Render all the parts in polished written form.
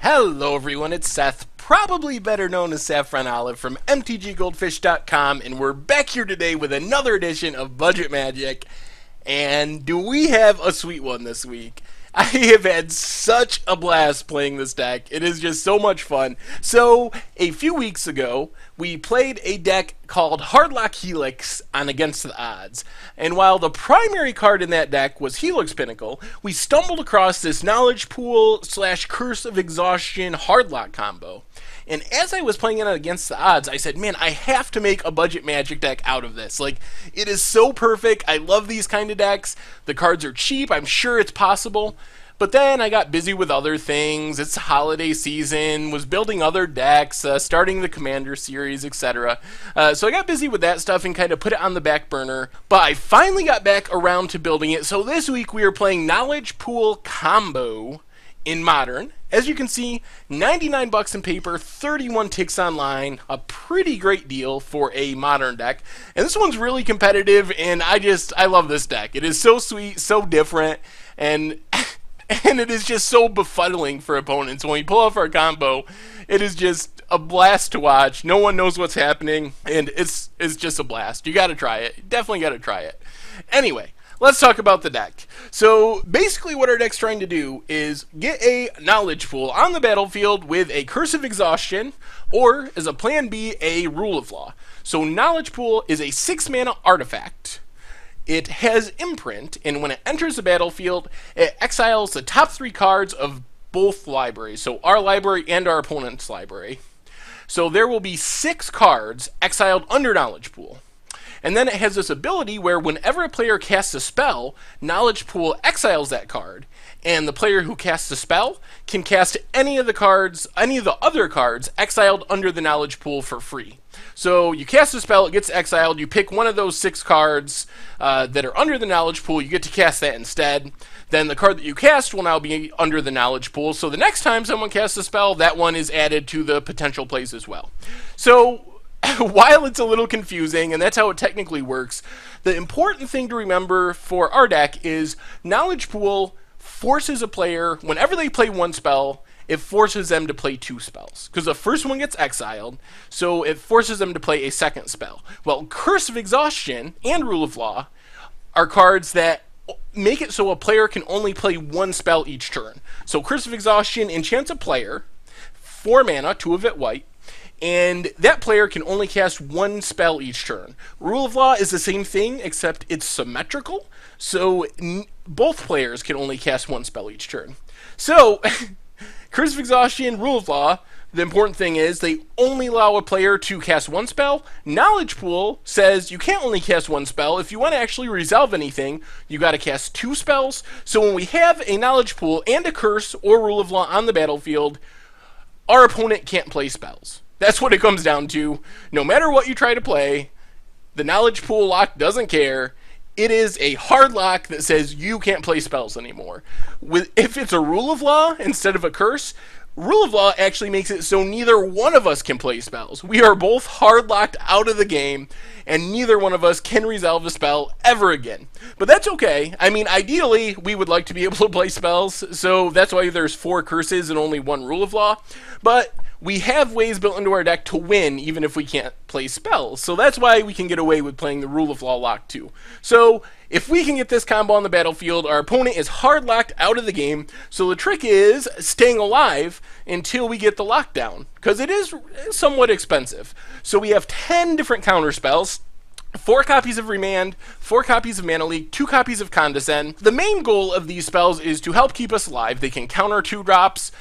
Hello everyone, it's Seth, probably better known as Saffron Olive from MTGGoldfish.com, and we're back here today with another edition of Budget Magic. And do we have a sweet one this week? I have had such a blast playing this deck. It is just so much fun. So, a few weeks ago, we played a deck called Hardlock Helix on Against the Odds. And while the primary card in that deck was Helix Pinnacle, we stumbled across this Knowledge Pool / Curse of Exhaustion Hardlock combo. And as I was playing it Against the Odds, I said, man, I have to make a Budget Magic deck out of this. Like, it is so perfect. I love these kind of decks. The cards are cheap. I'm sure it's possible. But then I got busy with other things. It's holiday season, was building other decks, starting the Commander series, etc. So I got busy with that stuff and kind of put it on the back burner. But I finally got back around to building it. So this week we are playing Knowledge Pool Combo in Modern. As you can see, 99 bucks in paper, 31 ticks online, a pretty great deal for a Modern deck. And this one's really competitive, and I love this deck. It is so sweet, so different, and it is just so befuddling for opponents. When we pull off our combo, it is just a blast to watch. No one knows what's happening, and it's just a blast. You gotta try it. Definitely gotta try it. Anyway, let's talk about the deck. So basically what our deck's trying to do is get a Knowledge Pool on the battlefield with a Curse of Exhaustion, or as a plan B, a Rule of Law. So Knowledge Pool is a 6-mana artifact. It has Imprint, and when it enters the battlefield, it exiles the top 3 cards of both libraries, so our library and our opponent's library. So there will be 6 cards exiled under Knowledge Pool. And then it has this ability where whenever a player casts a spell, Knowledge Pool exiles that card, and the player who casts the spell can cast any of the other cards exiled under the Knowledge Pool for free. So you cast a spell, it gets exiled, you pick one of those 6 cards that are under the Knowledge Pool, you get to cast that instead. Then the card that you cast will now be under the Knowledge Pool, so the next time someone casts a spell, that one is added to the potential plays as well. So while it's a little confusing, and that's how it technically works, the important thing to remember for our deck is Knowledge Pool forces a player, whenever they play one spell, it forces them to play 2 spells. Because the first one gets exiled, so it forces them to play a second spell. Well, Curse of Exhaustion and Rule of Law are cards that make it so a player can only play 1 spell each turn. So Curse of Exhaustion enchants a player, 4 mana, 2 of it white, and that player can only cast 1 spell each turn. Rule of Law is the same thing, except it's symmetrical, so both players can only cast 1 spell each turn. So, Curse of Exhaustion, Rule of Law, the important thing is they only allow a player to cast 1 spell. Knowledge Pool says you can't only cast 1 spell. If you want to actually resolve anything, you got to cast 2 spells. So when we have a Knowledge Pool and a Curse or Rule of Law on the battlefield, our opponent can't play spells. That's what it comes down to. No matter what you try to play, the Knowledge Pool lock doesn't care. It is a hard lock that says you can't play spells anymore. If it's a Rule of Law instead of a Curse, Rule of Law actually makes it so neither one of us can play spells. We are both hard locked out of the game, and neither one of us can resolve a spell ever again. But that's okay. I mean, ideally, we would like to be able to play spells, so that's why there's 4 curses and only 1 Rule of Law. But we have ways built into our deck to win, even if we can't play spells. So that's why we can get away with playing the Rule of Law lock too. So if we can get this combo on the battlefield, our opponent is hard locked out of the game. So the trick is staying alive until we get the lockdown, because it is somewhat expensive. So we have 10 different counter spells. 4 copies of Remand, 4 copies of Mana Leak, 2 copies of Condescend. The main goal of these spells is to help keep us alive. They can counter 2-drops.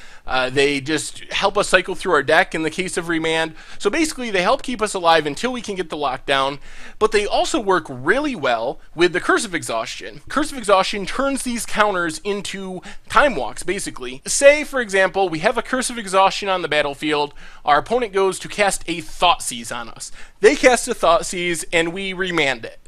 They just help us cycle through our deck in the case of Remand. So basically, they help keep us alive until we can get the lockdown. But they also work really well with the Curse of Exhaustion. Curse of Exhaustion turns these counters into time walks, basically. Say, for example, we have a Curse of Exhaustion on the battlefield. Our opponent goes to cast a Thoughtseize on us. They cast a Thoughtseize, and we remand it.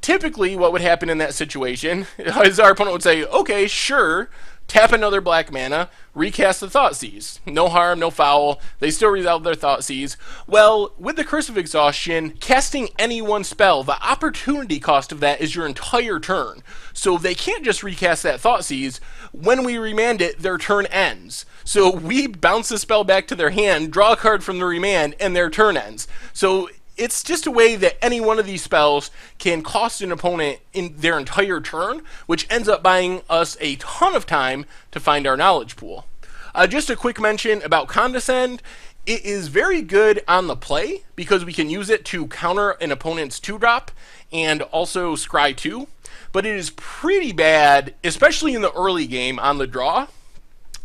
Typically, what would happen in that situation is our opponent would say, okay, sure, tap another black mana, recast the Thoughtseize. No harm, no foul. They still resolve their Thoughtseize. Well, with the Curse of Exhaustion, casting any one spell, the opportunity cost of that is your entire turn. So they can't just recast that Thoughtseize. When we remand it, their turn ends. So we bounce the spell back to their hand, draw a card from the remand, and their turn ends. So it's just a way that any one of these spells can cost an opponent in their entire turn, which ends up buying us a ton of time to find our knowledge pool. Just a quick mention about Condescend. It is very good on the play because we can use it to counter an opponent's 2-drop and also scry 2, but it is pretty bad, especially in the early game on the draw.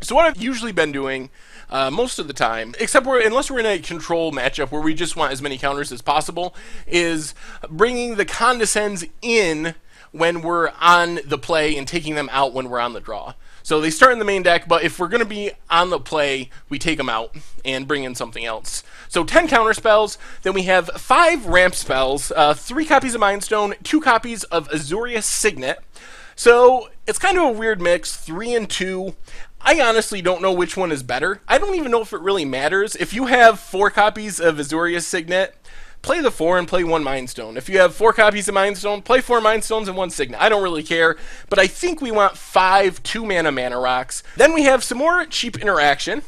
So what I've usually been doing most of the time, except unless we're in a control matchup where we just want as many counters as possible, is bringing the Condescends in when we're on the play and taking them out when we're on the draw. So they start in the main deck, but if we're going to be on the play, we take them out and bring in something else. So 10 counter spells, then we have 5 ramp spells, 3 copies of Mind Stone, 2 copies of Azorius Signet. So it's kind of a weird mix, 3 and 2. I honestly don't know which one is better. I don't even know if it really matters. If you have 4 copies of Azorius Signet, play the 4 and play 1 Mind Stone. If you have 4 copies of Mind Stone, play 4 Mind Stones and 1 Signet. I don't really care, but I think we want 5 2-mana rocks. Then we have some more cheap interaction.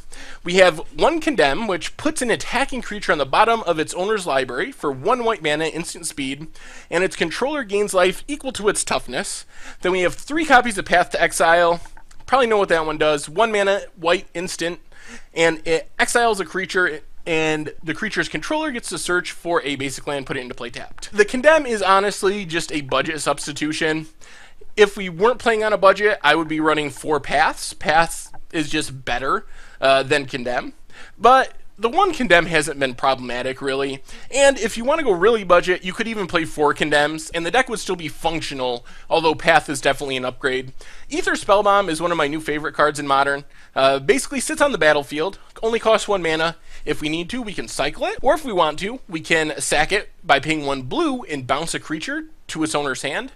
We have 1 Condemn, which puts an attacking creature on the bottom of its owner's library for 1 white mana, instant speed, and its controller gains life equal to its toughness. Then we have 3 copies of Path to Exile. Probably know what that one does. 1 mana, white, instant, and it exiles a creature, and the creature's controller gets to search for a basic land, put it into play tapped. The Condemn is honestly just a budget substitution. If we weren't playing on a budget, I would be running 4 Paths. Paths is just better than Condemn. But the 1 Condemn hasn't been problematic, really. And if you want to go really budget, you could even play 4 Condemns, and the deck would still be functional, although Path is definitely an upgrade. Aether Spellbomb is one of my new favorite cards in Modern. Basically sits on the battlefield, only costs 1 mana. If we need to, we can cycle it, or if we want to, we can sack it by paying 1 blue and bounce a creature to its owner's hand.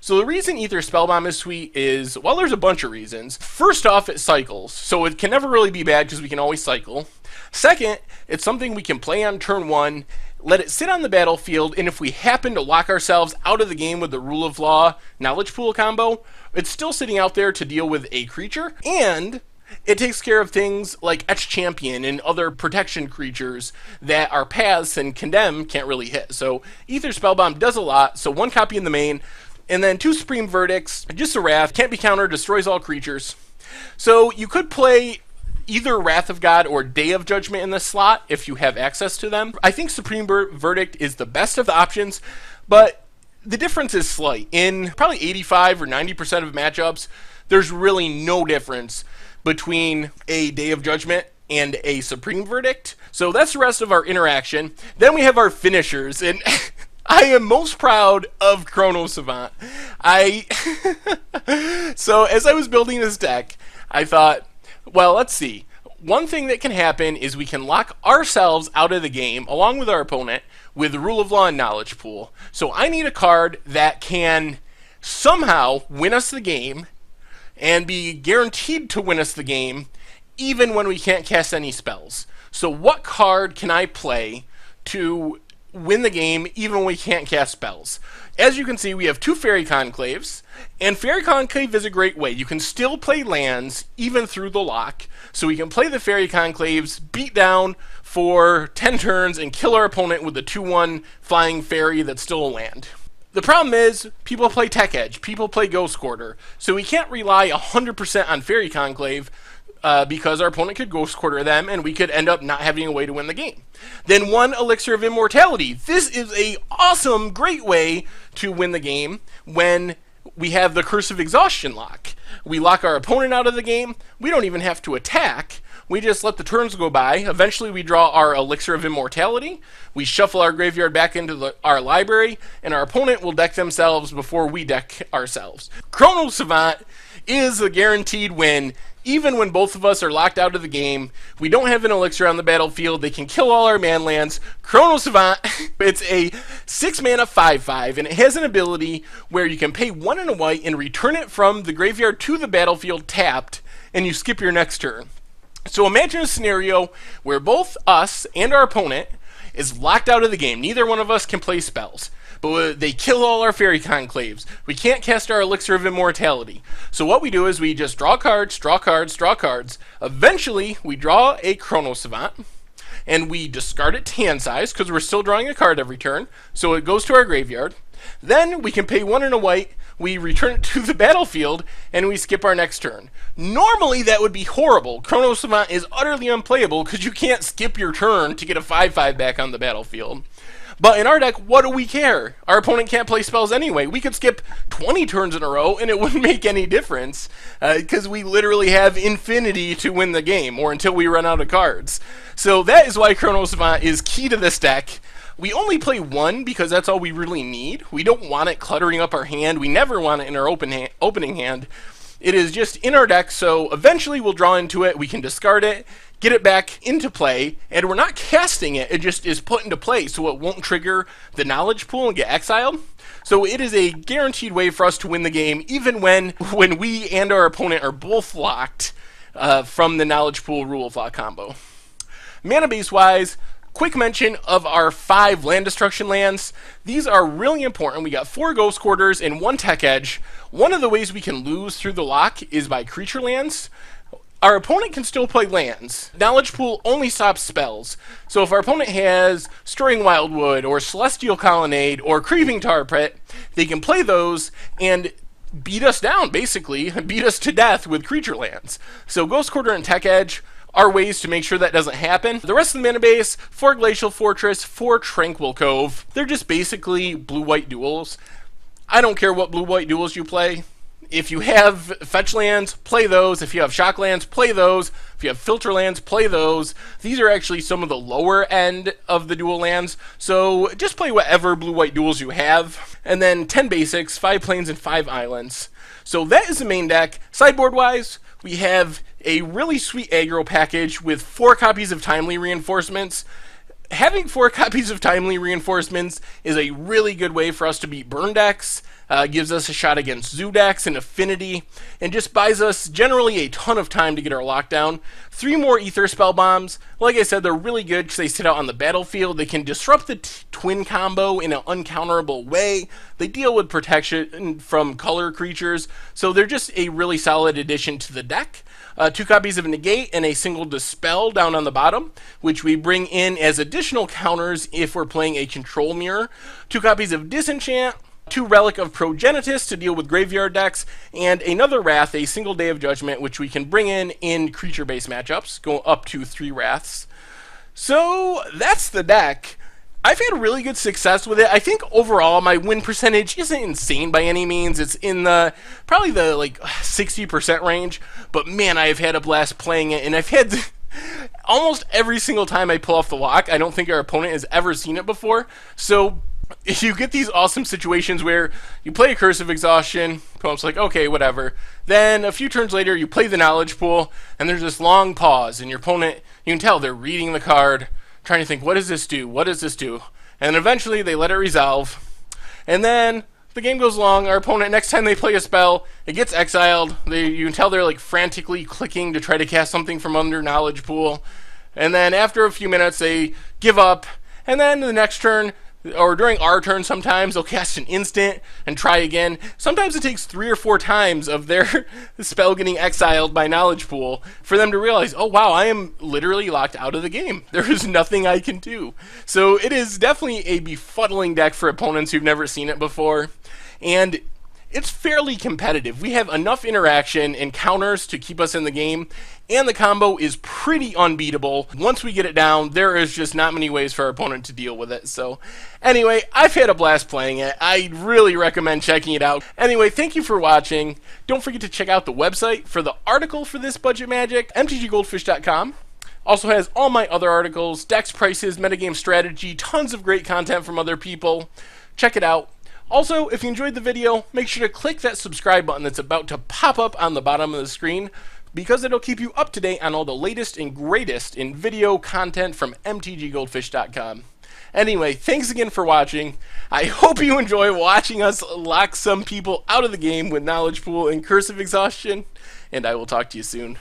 So the reason Aether Spellbomb is sweet is, well, there's a bunch of reasons. First off, it cycles, so it can never really be bad because we can always cycle. Second, it's something we can play on turn 1, let it sit on the battlefield, and if we happen to lock ourselves out of the game with the Rule of Law Knowledge Pool combo, it's still sitting out there to deal with a creature, and it takes care of things like Etch Champion and other protection creatures that our Paths and Condemn can't really hit. So Aether Spellbomb does a lot, so 1 copy in the main, and then 2 Supreme Verdicts, just a Wrath, can't be countered, destroys all creatures. So you could play either Wrath of God or Day of Judgment in this slot if you have access to them. I think Supreme Verdict is the best of the options, but the difference is slight. In probably 85 or 90% of matchups, there's really no difference between a Day of Judgment and a Supreme Verdict. So that's the rest of our interaction. Then we have our finishers, and I am most proud of Chrono Savant. So as I was building this deck, I thought, well, let's see. One thing that can happen is we can lock ourselves out of the game, along with our opponent, with the Rule of Law and Knowledge Pool. So I need a card that can somehow win us the game, and be guaranteed to win us the game, even when we can't cast any spells. So what card can I play to win the game, even when we can't cast spells? As you can see, we have 2 Fairy Conclaves, and Fairy Conclave is a great way. You can still play lands, even through the lock, so we can play the Fairy Conclaves, beat down for 10 turns, and kill our opponent with a 2-1 Flying Fairy that's still a land. The problem is, people play Tech Edge, people play Ghost Quarter, so we can't rely 100% on Fairy Conclave, because our opponent could Ghost Quarter them, and we could end up not having a way to win the game. Then 1 Elixir of Immortality. This is a awesome, great way to win the game when we have the Curse of Exhaustion lock. We lock our opponent out of the game, we don't even have to attack. we just let the turns go by. Eventually we draw our Elixir of Immortality, we shuffle our graveyard back into our library, and our opponent will deck themselves before we deck ourselves. Chrono Savant is a guaranteed win. Even when both of us are locked out of the game, we don't have an elixir on the battlefield, they can kill all our man lands. Chrono Savant, it's a 6-mana 5/5, and it has an ability where you can pay 1 and a white and return it from the graveyard to the battlefield tapped, and you skip your next turn. So imagine a scenario where both us and our opponent is locked out of the game. Neither one of us can play spells, but they kill all our fairy conclaves. We can't cast our Elixir of Immortality. So what we do is we just draw cards, draw cards, draw cards. Eventually, we draw a Chrono Savant, and we discard it to hand size, because we're still drawing a card every turn, so it goes to our graveyard. Then we can pay 1 and a white, we return it to the battlefield, and we skip our next turn. Normally that would be horrible. Chrono Savant is utterly unplayable because you can't skip your turn to get a 5/5 back on the battlefield. But in our deck, what do we care? Our opponent can't play spells anyway. We could skip 20 turns in a row and it wouldn't make any difference because we literally have infinity to win the game, or until we run out of cards. So that is why Chrono Savant is key to this deck. We only play 1 because that's all we really need. We don't want it cluttering up our hand. We never want it in our opening hand. It is just in our deck, so eventually we'll draw into it. We can discard it, get it back into play, and we're not casting it. It just is put into play, so it won't trigger the knowledge pool and get exiled. So it is a guaranteed way for us to win the game, even when we and our opponent are both locked from the knowledge pool rule of law combo. Mana base wise, quick mention of our 5 land destruction lands. These are really important. We got 4 Ghost Quarters and 1 Tech Edge. One of the ways we can lose through the lock is by creature lands. Our opponent can still play lands. Knowledge Pool only stops spells. So if our opponent has Stirring Wildwood or Celestial Colonnade or Creeping Tar Pit, they can play those and beat us down, basically. Beat us to death with creature lands. So Ghost Quarter and Tech Edge are ways to make sure that doesn't happen. The rest of the mana base, 4 Glacial Fortress, 4 Tranquil Cove. They're just basically blue-white duels. I don't care what blue-white duels you play. If you have fetch lands, play those. If you have shock lands, play those. If you have filter lands, play those. These are actually some of the lower end of the dual lands, so just play whatever blue-white duels you have. And then 10 basics, 5 plains, and 5 islands. So that is the main deck. Sideboard-wise, we have a really sweet aggro package with 4 copies of Timely Reinforcements. Having 4 copies of Timely Reinforcements is a really good way for us to beat burn decks, gives us a shot against zoo decks and affinity, and just buys us generally a ton of time to get our lockdown. 3 more Ether Spell Bombs. Like I said, they're really good because they sit out on the battlefield. They can disrupt the twin combo in an uncounterable way. They deal with protection from color creatures, so they're just a really solid addition to the deck. 2 copies of Negate and a single Dispel down on the bottom, which we bring in as additional counters if we're playing a control mirror. 2 copies of Disenchant, 2 Relic of Progenitus to deal with graveyard decks, and another Wrath, a single Day of Judgment, which we can bring in creature-based matchups, go up to 3 Wraths. So that's the deck. I've had really good success with it. I think overall my win percentage isn't insane by any means. It's in the probably the like 60% range, but man, I have had a blast playing it, and I've had almost every single time I pull off the lock. I don't think our opponent has ever seen it before. So you get these awesome situations where you play a Curse of Exhaustion, opponent's like, okay, whatever. Then a few turns later, you play the Knowledge Pool, and there's this long pause, and your opponent, you can tell they're reading the card, trying to think, what does this do? What does this do? And eventually they let it resolve. And then the game goes along. Our opponent, next time they play a spell, it gets exiled. You can tell they're like frantically clicking to try to cast something from under Knowledge Pool. And then after a few minutes, they give up. And then the next turn, or during our turn sometimes, they'll cast an instant and try again. Sometimes it takes 3 or 4 times of their spell getting exiled by Knowledge Pool for them to realize, oh wow, I am literally locked out of the game. There is nothing I can do. So it is definitely a befuddling deck for opponents who've never seen it before. And it's fairly competitive. We have enough interaction and counters to keep us in the game, and the combo is pretty unbeatable. Once we get it down, there is just not many ways for our opponent to deal with it. So anyway, I've had a blast playing it. I really recommend checking it out. Anyway, thank you for watching. Don't forget to check out the website for the article for this budget magic, mtggoldfish.com. Also has all my other articles, decks, prices, metagame strategy, tons of great content from other people. Check it out. Also, if you enjoyed the video, make sure to click that subscribe button that's about to pop up on the bottom of the screen, because it'll keep you up to date on all the latest and greatest in video content from mtggoldfish.com. Anyway, thanks again for watching. I hope you enjoy watching us lock some people out of the game with Knowledge Pool and Cursive Exhaustion, and I will talk to you soon.